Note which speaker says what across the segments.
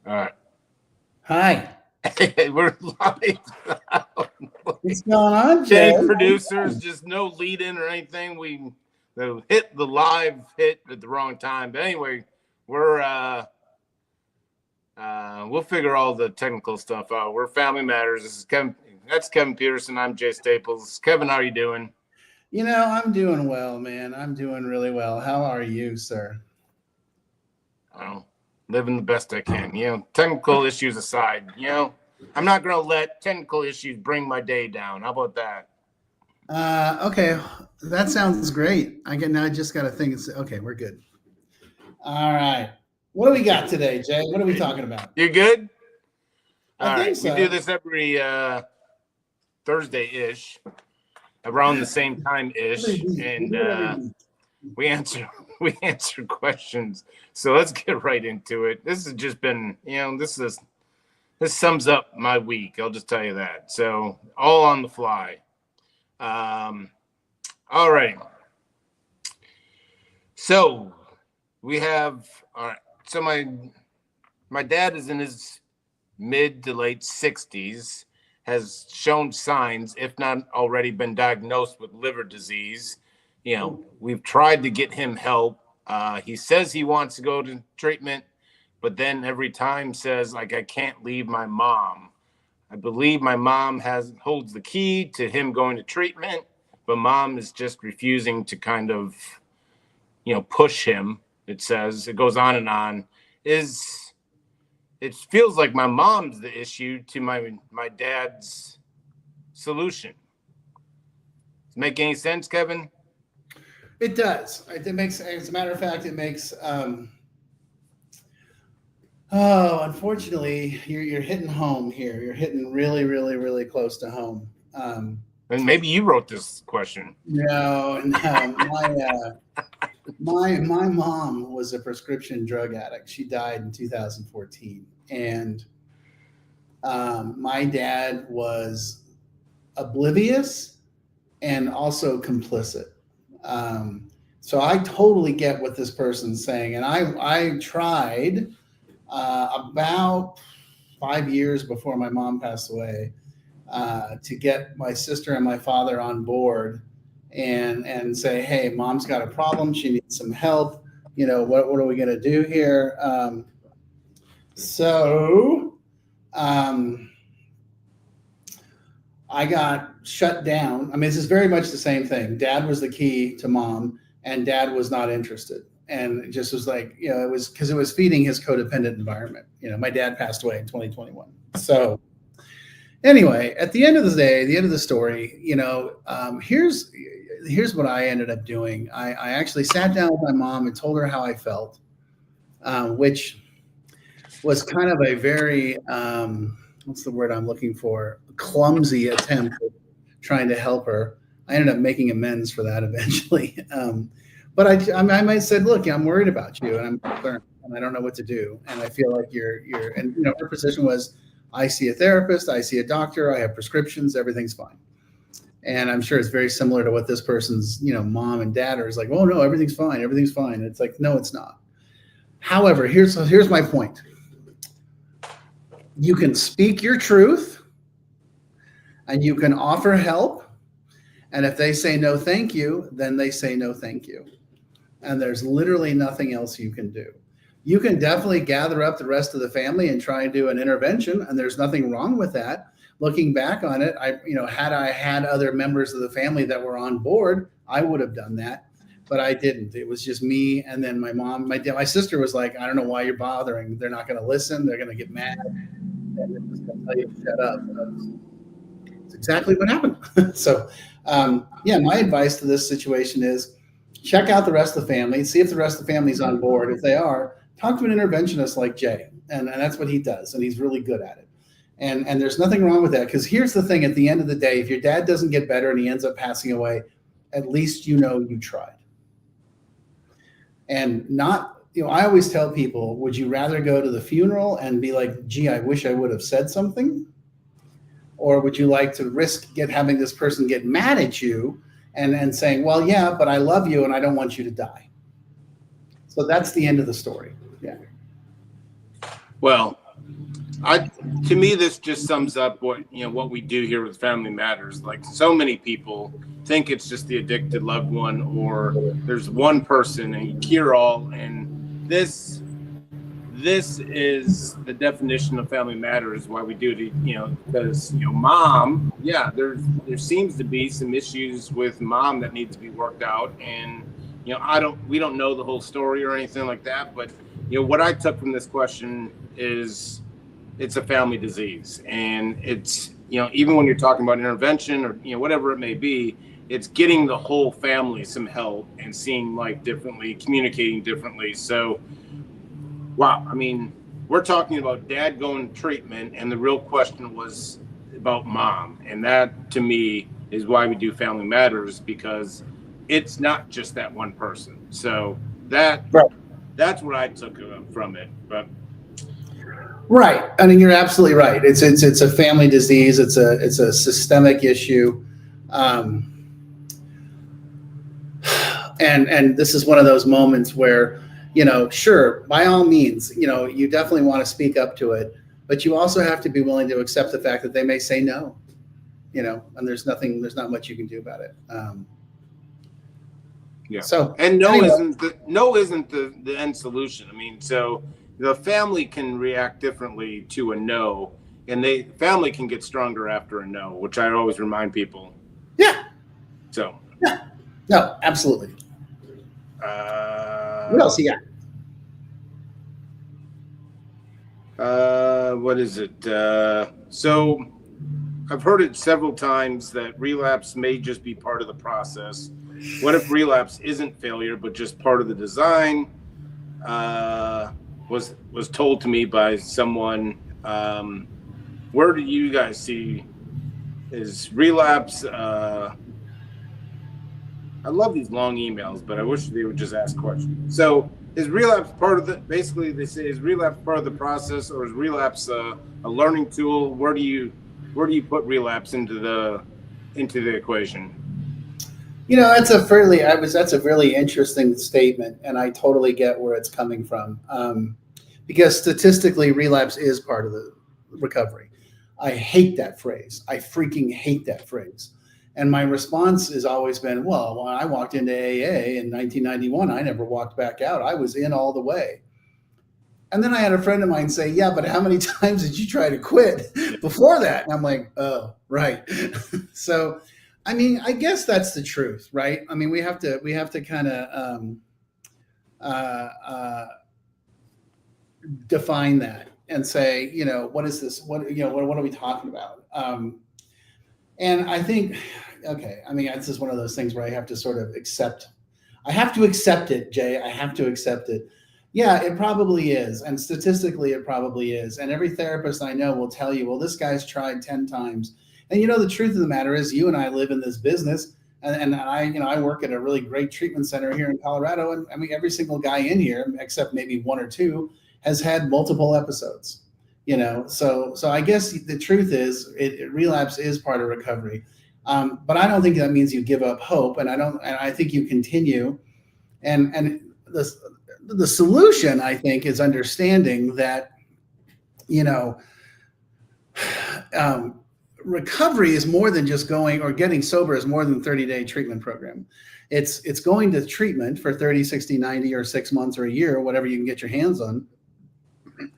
Speaker 1: All right.
Speaker 2: Hi.
Speaker 1: Hey, we're live.
Speaker 2: What's going on, Jay?
Speaker 1: Shitty producers, just no lead in or anything. We hit the live hit at the wrong time. But anyway, we'll figure all the technical stuff out. We're Family Matters. This is Kevin. That's Kevin Petersen. I'm Jay Staples. Kevin, how are you doing?
Speaker 2: I'm doing well, man. I'm doing really well. How are you, sir?
Speaker 1: Living the best I can. Technical issues aside, I'm not going to let technical issues bring my day down. How about that?
Speaker 2: Okay, that sounds great. I just got to think. Okay, we're good. All right. What do we got today, Jay? What are we talking about?
Speaker 1: You good?
Speaker 2: I think so.
Speaker 1: We do this every Thursday-ish, around the same time-ish, and we answer questions. So let's get right into it. This has just been, this sums up my week. I'll just tell you that. So all on the fly. All right. So we have, all right. So my dad is in his mid to late 60s, has shown signs, if not already been diagnosed with liver disease. We've tried to get him help. He says he wants to go to treatment, but then every time says, like, I can't leave my mom. I believe my mom holds the key to him going to treatment, but mom is just refusing to kind of, push him. It says, it goes on and on. It feels like my mom's the issue to my dad's solution. Does it make any sense, Kevin?
Speaker 2: It does. It makes, as a matter of fact, it makes. Unfortunately, you're hitting home here. You're hitting really, really, really close to home.
Speaker 1: And maybe you wrote this question.
Speaker 2: No. My mom was a prescription drug addict. She died in 2014, and my dad was oblivious and also complicit. So I totally get what this person's saying, and I tried about 5 years before my mom passed away to get my sister and my father on board and say, hey, mom's got a problem. She needs some help. What are we going to do here? I got shut down. I mean, this is very much the same thing. Dad was the key to mom, and dad was not interested. And it just was like, it was because it was feeding his codependent environment. My dad passed away in 2021. So anyway, at the end of the day, the end of the story, here's what I ended up doing. I actually sat down with my mom and told her how I felt, which was kind of a very, what's the word I'm looking for? Clumsy attempt at trying to help her. I ended up making amends for that eventually. But I said, look, I'm worried about you, and I'm concerned, and I don't know what to do. And I feel like and her position was, I see a therapist, I see a doctor, I have prescriptions, everything's fine. And I'm sure it's very similar to what this person's, mom and dad are, is like, oh no, everything's fine. Everything's fine. And it's like, no, it's not. However, here's my point. You can speak your truth and you can offer help. And if they say no, thank you, then they say no, thank you. And there's literally nothing else you can do. You can definitely gather up the rest of the family and try and do an intervention. And there's nothing wrong with that. Looking back on it, had I had other members of the family that were on board, I would have done that, but I didn't. It was just me. And then my mom, my sister was like, I don't know why you're bothering. They're not going to listen. They're going to get mad. And they're just going to tell you to shut up. That's exactly what happened. So, my advice to this situation is check out the rest of the family, see if the rest of the family's on board. If they are, talk to an interventionist like Jay. And that's what he does. And he's really good at it. And there's nothing wrong with that, because here's the thing. At the end of the day, if your dad doesn't get better and he ends up passing away, at least you tried. And not, I always tell people, would you rather go to the funeral and be like, gee, I wish I would have said something? Or would you like to risk having this person get mad at you and saying, well, yeah, but I love you and I don't want you to die? So that's the end of the story. Yeah.
Speaker 1: Well, To me, this just sums up what we do here with Family Matters. Like, so many people think it's just the addicted loved one, or there's one person and you cure all. And this is the definition of Family Matters. Why we do it, because mom, yeah, there seems to be some issues with mom that need to be worked out, and we don't know the whole story or anything like that, but what I took from this question is it's a family disease, and it's even when you're talking about intervention or whatever it may be, it's getting the whole family some help and seeing life differently, communicating differently. So wow, I mean, we're talking about dad going to treatment, and the real question was about mom, and that to me is why we do Family Matters, because it's not just that one person. So that's what I took from it. But
Speaker 2: right, I mean, you're absolutely right. It's a family disease. It's a systemic issue, and this is one of those moments where sure, by all means, you definitely want to speak up to it, but you also have to be willing to accept the fact that they may say no, and there's not much you can do about it.
Speaker 1: Yeah.
Speaker 2: So,
Speaker 1: and no
Speaker 2: anyway.
Speaker 1: isn't the end solution. I mean, so the family can react differently to a no, and family can get stronger after a no, which I always remind people.
Speaker 2: Yeah.
Speaker 1: So.
Speaker 2: Yeah. No, absolutely. What else you
Speaker 1: got? What is it? So I've heard it several times that relapse may just be part of the process. What if relapse isn't failure, but just part of the design? Was told to me by someone. Where do you guys see is relapse? I love these long emails, but I wish they would just ask questions. So is relapse part of basically they say, is relapse part of the process, or is relapse a learning tool? Where do you put relapse into the equation?
Speaker 2: That's a really interesting statement, and I totally get where it's coming from. Because statistically, relapse is part of the recovery. I hate that phrase. I freaking hate that phrase. And my response has always been, well, when I walked into AA in 1991, I never walked back out. I was in all the way. And then I had a friend of mine say, yeah, but how many times did you try to quit before that? And I'm like, oh, right. So, I mean, I guess that's the truth, right? I mean, we have to kind of define that and say, what is this? What are we talking about? And I think, okay, I mean, this is one of those things where I have to sort of accept. I have to accept it, Jay. I have to accept it. Yeah, it probably is. And statistically, it probably is. And every therapist I know will tell you, well, this guy's tried 10 times. And the truth of the matter is, you and I live in this business, and I work at a really great treatment center here in Colorado. And I mean, every single guy in here, except maybe one or two, has had multiple episodes. So I guess the truth is, relapse is part of recovery. But I don't think that means you give up hope. And I think you continue. And the solution, I think, is understanding that, recovery is more than just going, or getting sober is more than 30-day treatment program. It's going to treatment for 30, 60, 90, or 6 months or a year, whatever you can get your hands on.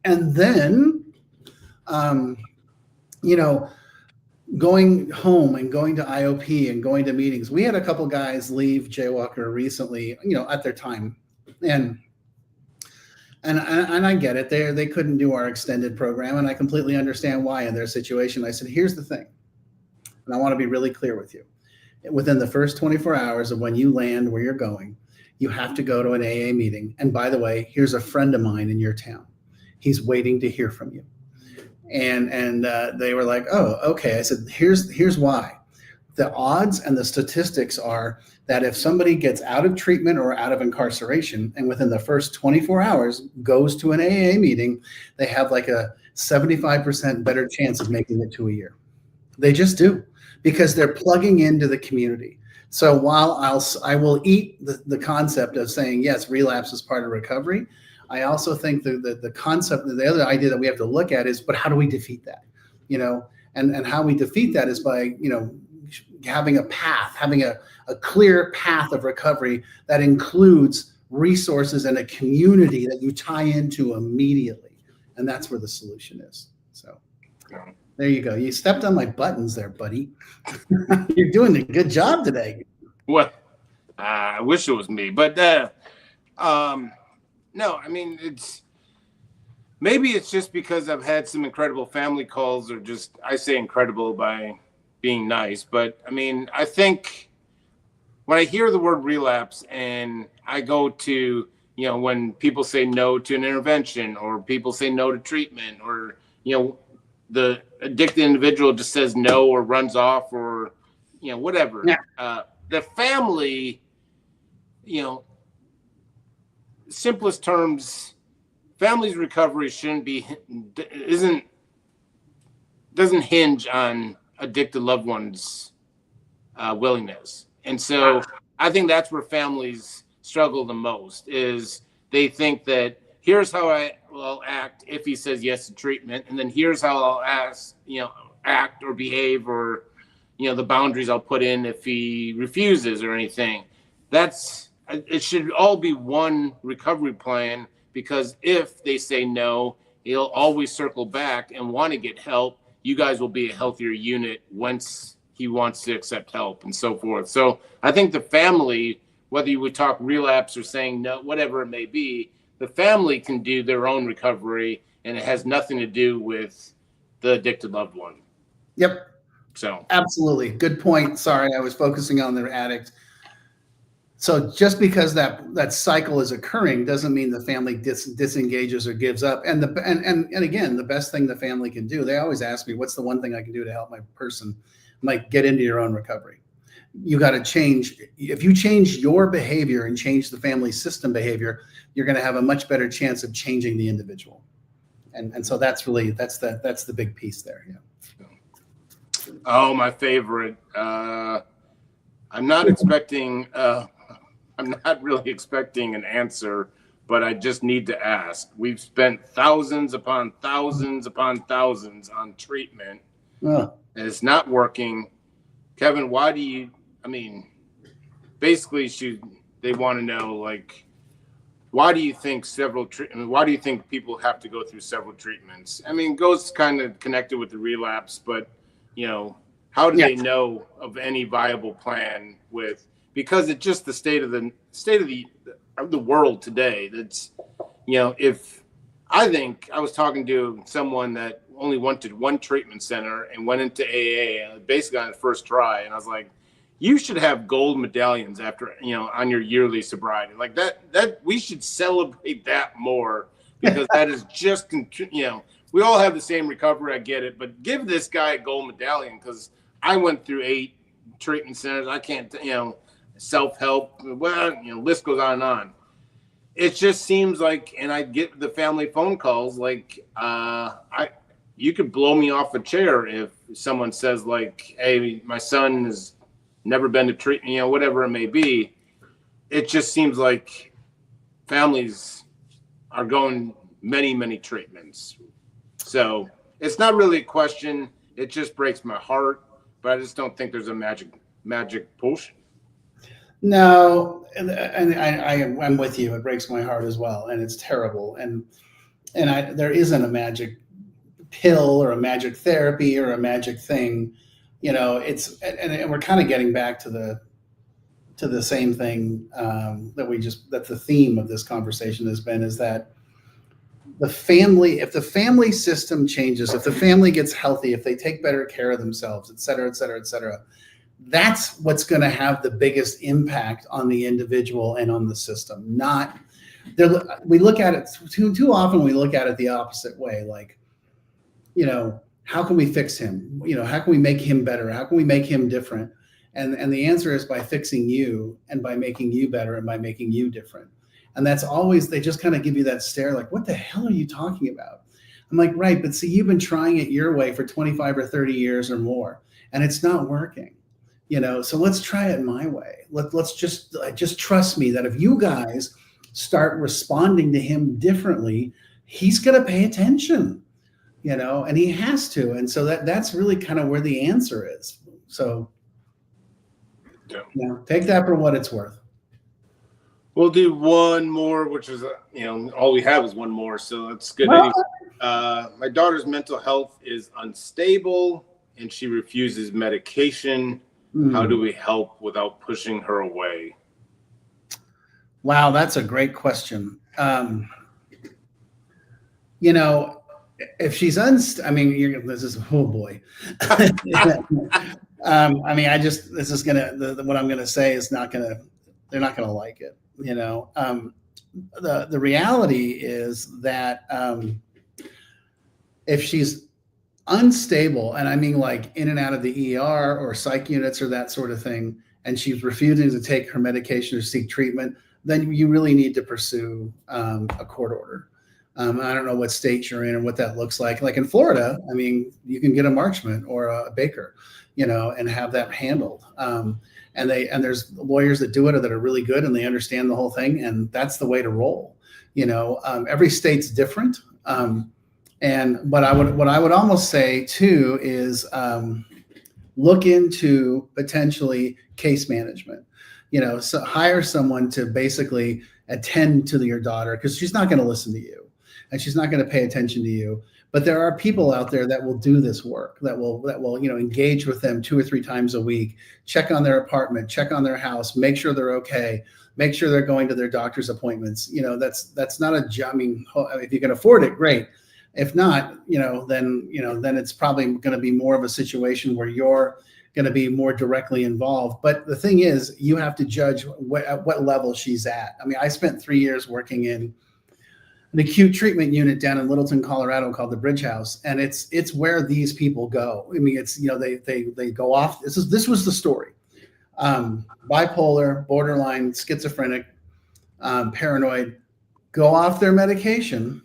Speaker 2: And then, going home and going to IOP and going to meetings. We had a couple guys leave Jaywalker recently, at their time. And I get it. They couldn't do our extended program, and I completely understand why in their situation. I said, here's the thing, and I want to be really clear with you. Within the first 24 hours of when you land where you're going, you have to go to an AA meeting. And by the way, here's a friend of mine in your town. He's waiting to hear from you. And they were like, oh, okay. I said, here's why. The odds and the statistics are that if somebody gets out of treatment or out of incarceration and within the first 24 hours goes to an AA meeting, they have like a 75% better chance of making it to a year. They just do, because they're plugging into the community. So while I will eat the concept of saying, yes, relapse is part of recovery, I also think the concept, the other idea that we have to look at is, but how do we defeat that? You know, and how we defeat that is by, you know, having a path, having a clear path of recovery that includes resources and a community that you tie into immediately. And that's where the solution is. So there you go. You stepped on my buttons there, buddy. You're doing a good job today.
Speaker 1: Well, I wish it was me, but no, I mean, maybe it's just because I've had some incredible family calls, or just, I say incredible by being nice, but I mean, I think when I hear the word relapse and I go to, you know, when people say no to an intervention, or people say no to treatment, or, you know, the addicted individual just says no or runs off, or, you know, whatever. Yeah. The family, you know, simplest terms, family's recovery doesn't hinge on addicted loved ones' willingness. And so I think that's where families struggle the most, is they think that here's how I will act if he says yes to treatment, and then here's how I'll act or behave, or, you know, the boundaries I'll put in if he refuses or anything. It should all be one recovery plan, because if they say no, he'll always circle back and want to get help. You guys will be a healthier unit once he wants to accept help, and so forth. So I think the family, whether you would talk relapse or saying no, whatever it may be, the family can do their own recovery, and it has nothing to do with the addicted loved one.
Speaker 2: Yep.
Speaker 1: So
Speaker 2: absolutely. Good point. Sorry, I was focusing on the addict. So just because that cycle is occurring doesn't mean the family disengages or gives up. And again, the best thing the family can do, they always ask me, what's the one thing I can do to help my person? I'm like, get into your own recovery. You got to change. If you change your behavior and change the family system behavior, you're going to have a much better chance of changing the individual. And so that's the big piece there. Yeah.
Speaker 1: Oh, my favorite. I'm not expecting. I'm not really expecting an answer, but I just need to ask. We've spent thousands upon thousands upon thousands on treatment, and it's not working. Kevin, basically they want to know, like, why do you think people have to go through several treatments? I mean, it goes kind of connected with the relapse, but, you know, how do they know of any viable plan because it's just the state of the world today. That's, you know, I think I was talking to someone that only went to one treatment center and went into AA basically on the first try, and I was like, you should have gold medallions after, you know, on your yearly sobriety. Like that we should celebrate that more, because that is just, you know, we all have the same recovery, I get it, but give this guy a gold medallion, because I went through 8 treatment centers. I can't, you know, self-help, well, you know, list goes on and on. It just seems like, and I get the family phone calls, like, you could blow me off a chair if someone says, like, hey, my son has never been to treatment, you know, whatever it may be. It just seems like families are going many, many treatments. So it's not really a question. It just breaks my heart, but I just don't think there's a magic potion.
Speaker 2: No, and I'm with you. It breaks my heart as well, and it's terrible. And there isn't a magic pill or a magic therapy or a magic thing. You know, and we're kind of getting back to the same thing that the theme of this conversation has been, is that if the family system changes, if the family gets healthy, if they take better care of themselves, et cetera, et cetera, et cetera, that's what's going to have the biggest impact on the individual and on the system. We look at it too often. We look at it the opposite way. Like, you know, how can we fix him? You know, how can we make him better? How can we make him different? And the answer is by fixing you, and by making you better, and by making you different. And that's always, they just kind of give you that stare, like, what the hell are you talking about? I'm like, right, but see, you've been trying it your way for 25 or 30 years or more, and it's not working. You know, so let's try it my way. Let's just trust me that if you guys start responding to him differently, he's going to pay attention, and he has to. And so that's really kind of where the answer is. So, take that for what it's worth.
Speaker 1: We'll do one more, which is, all we have is one more. So that's good.
Speaker 2: Well,
Speaker 1: my daughter's mental health is unstable and she refuses medication. How do we help without pushing her away?
Speaker 2: Wow, that's a great question. If she's this is, oh boy. This is what I'm gonna say is they're not gonna like it. The reality is that if she's unstable, and I mean like in and out of the ER or psych units or that sort of thing, and she's refusing to take her medication or seek treatment, then you really need to pursue a court order. I don't know what state you're in and what that looks like. Like in Florida, you can get a Marchment or a Baker, and have that handled. And there's lawyers that do it that are really good and they understand the whole thing, and that's the way to roll. Every state's different. What I would almost say too is look into potentially case management. So hire someone to basically attend to your daughter, because she's not going to listen to you and she's not going to pay attention to you. But there are people out there that will do this work, that will engage with them 2 or 3 times a week, check on their apartment, check on their house, make sure they're okay, make sure they're going to their doctor's appointments. That's not a job. If you can afford it, great. If not, then it's probably going to be more of a situation where you're going to be more directly involved. But the thing is, you have to judge at what level she's at. I spent 3 years working in an acute treatment unit down in Littleton, Colorado, called the Bridge House, and it's where these people go. It's they go off. This was the story: bipolar, borderline, schizophrenic, paranoid, go off their medication,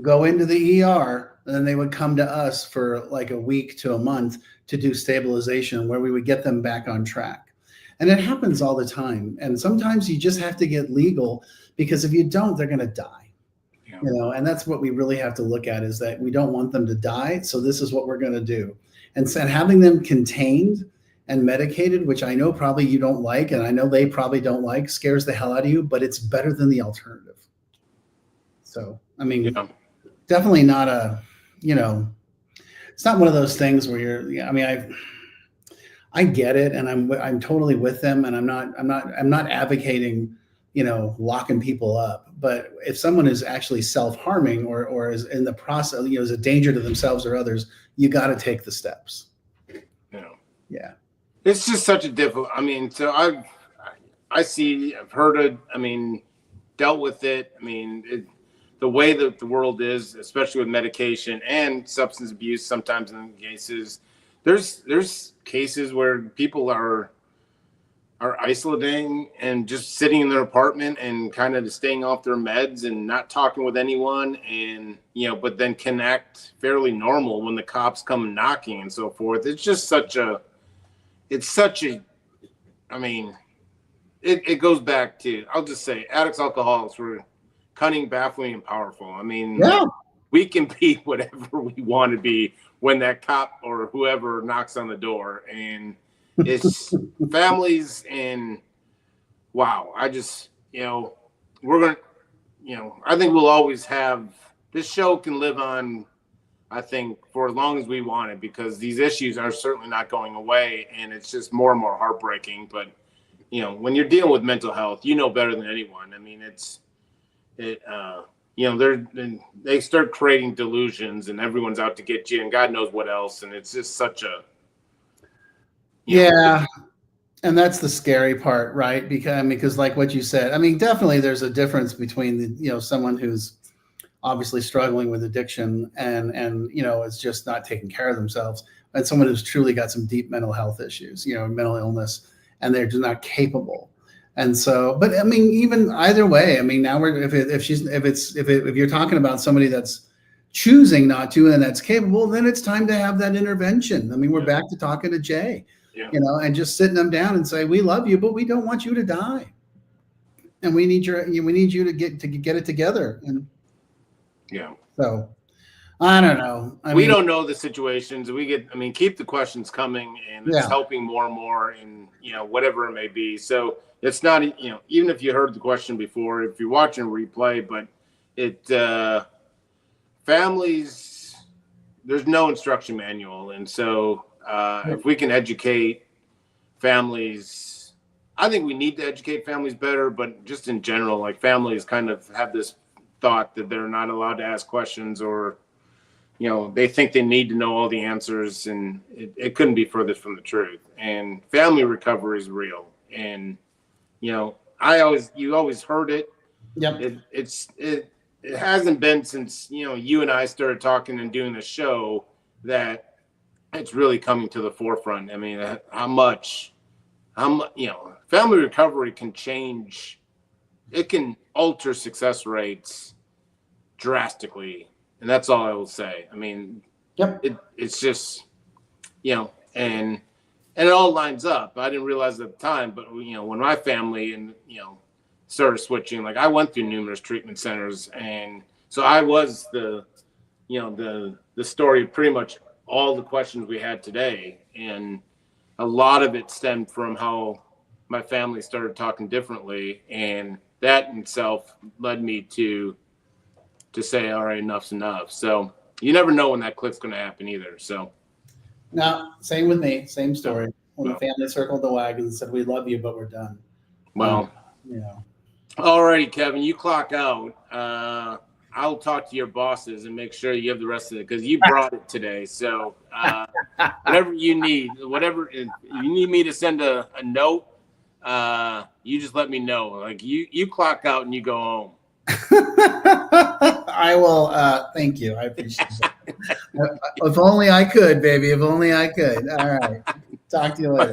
Speaker 2: go into the ER, and then they would come to us for like a week to a month to do stabilization, where we would get them back on track. And it happens all the time. And sometimes you just have to get legal, because if you don't, they're going to die. And that's what we really have to look at, is that we don't want them to die. So this is what we're going to do. And so having them contained and medicated, which I know probably you don't like, and I know they probably don't like, scares the hell out of you, but it's better than the alternative. So, definitely not it's not one of those things where I get it, and I'm totally with them, and I'm not advocating, locking people up. But if someone is actually self-harming or is in the process, is a danger to themselves or others, you got to take the steps. Yeah.
Speaker 1: It's just such a difficult. So I've heard it. Dealt with it. The way that the world is, especially with medication and substance abuse, sometimes in cases, there's cases where people are isolating and just sitting in their apartment and kind of staying off their meds and not talking with anyone, and but then can act fairly normal when the cops come knocking and so forth. It's just it goes back to, I'll just say, addicts, alcoholics were cunning, baffling, and powerful. We can be whatever we want to be when that cop or whoever knocks on the door, and it's families. And wow, I just, we're going to, I think we'll always have, this show can live on, I think, for as long as we want it, because these issues are certainly not going away, and it's just more and more heartbreaking. But, when you're dealing with mental health, better than anyone. They start creating delusions, and everyone's out to get you, and God knows what else. And it's just such a,
Speaker 2: and that's the scary part, right? Because like what you said, definitely there's a difference between someone who's obviously struggling with addiction and is just not taking care of themselves, and someone who's truly got some deep mental health issues, mental illness, and they're just not capable. And so, but even either way, now if you're talking about somebody that's choosing not to and that's capable, then it's time to have that intervention. We're back to talking to Jay, and just sitting them down and say, we love you, but we don't want you to die. and we need you to get it together. And
Speaker 1: Yeah.
Speaker 2: so I don't know.
Speaker 1: We don't know the situations. Keep the questions coming, and it's
Speaker 2: Yeah.
Speaker 1: helping more and more in, whatever it may be. So it's not, even if you heard the question before, if you're watching a replay, but families, there's no instruction manual. And so if we can educate families, I think we need to educate families better, but just in general, like families kind of have this thought that they're not allowed to ask questions, or they think they need to know all the answers, and it couldn't be further from the truth. And family recovery is real. And, you always heard it.
Speaker 2: Yep.
Speaker 1: It hasn't been since, you and I started talking and doing the show that it's really coming to the forefront. I mean, how much, family recovery can change. It can alter success rates drastically. And that's all I will say. I mean,
Speaker 2: yep.
Speaker 1: It's just, and it all lines up. I didn't realize at the time, but when my family and started switching, like I went through numerous treatment centers, and so I was the story of pretty much all the questions we had today, and a lot of it stemmed from how my family started talking differently, and that in itself led me to say, all right, enough's enough. So you never know when that click's going to happen either. So
Speaker 2: now, same with me, same story. When the family circled the wagons and said, "We love you, but we're done."
Speaker 1: Well, all righty, Kevin, you clock out. I'll talk to your bosses and make sure you have the rest of it, because you brought it today. So whatever you need, if you need me to send a note, you just let me know. Like you clock out and you go home.
Speaker 2: I will. Thank you. I appreciate it. If only I could, baby. If only I could. All right. Talk to you later.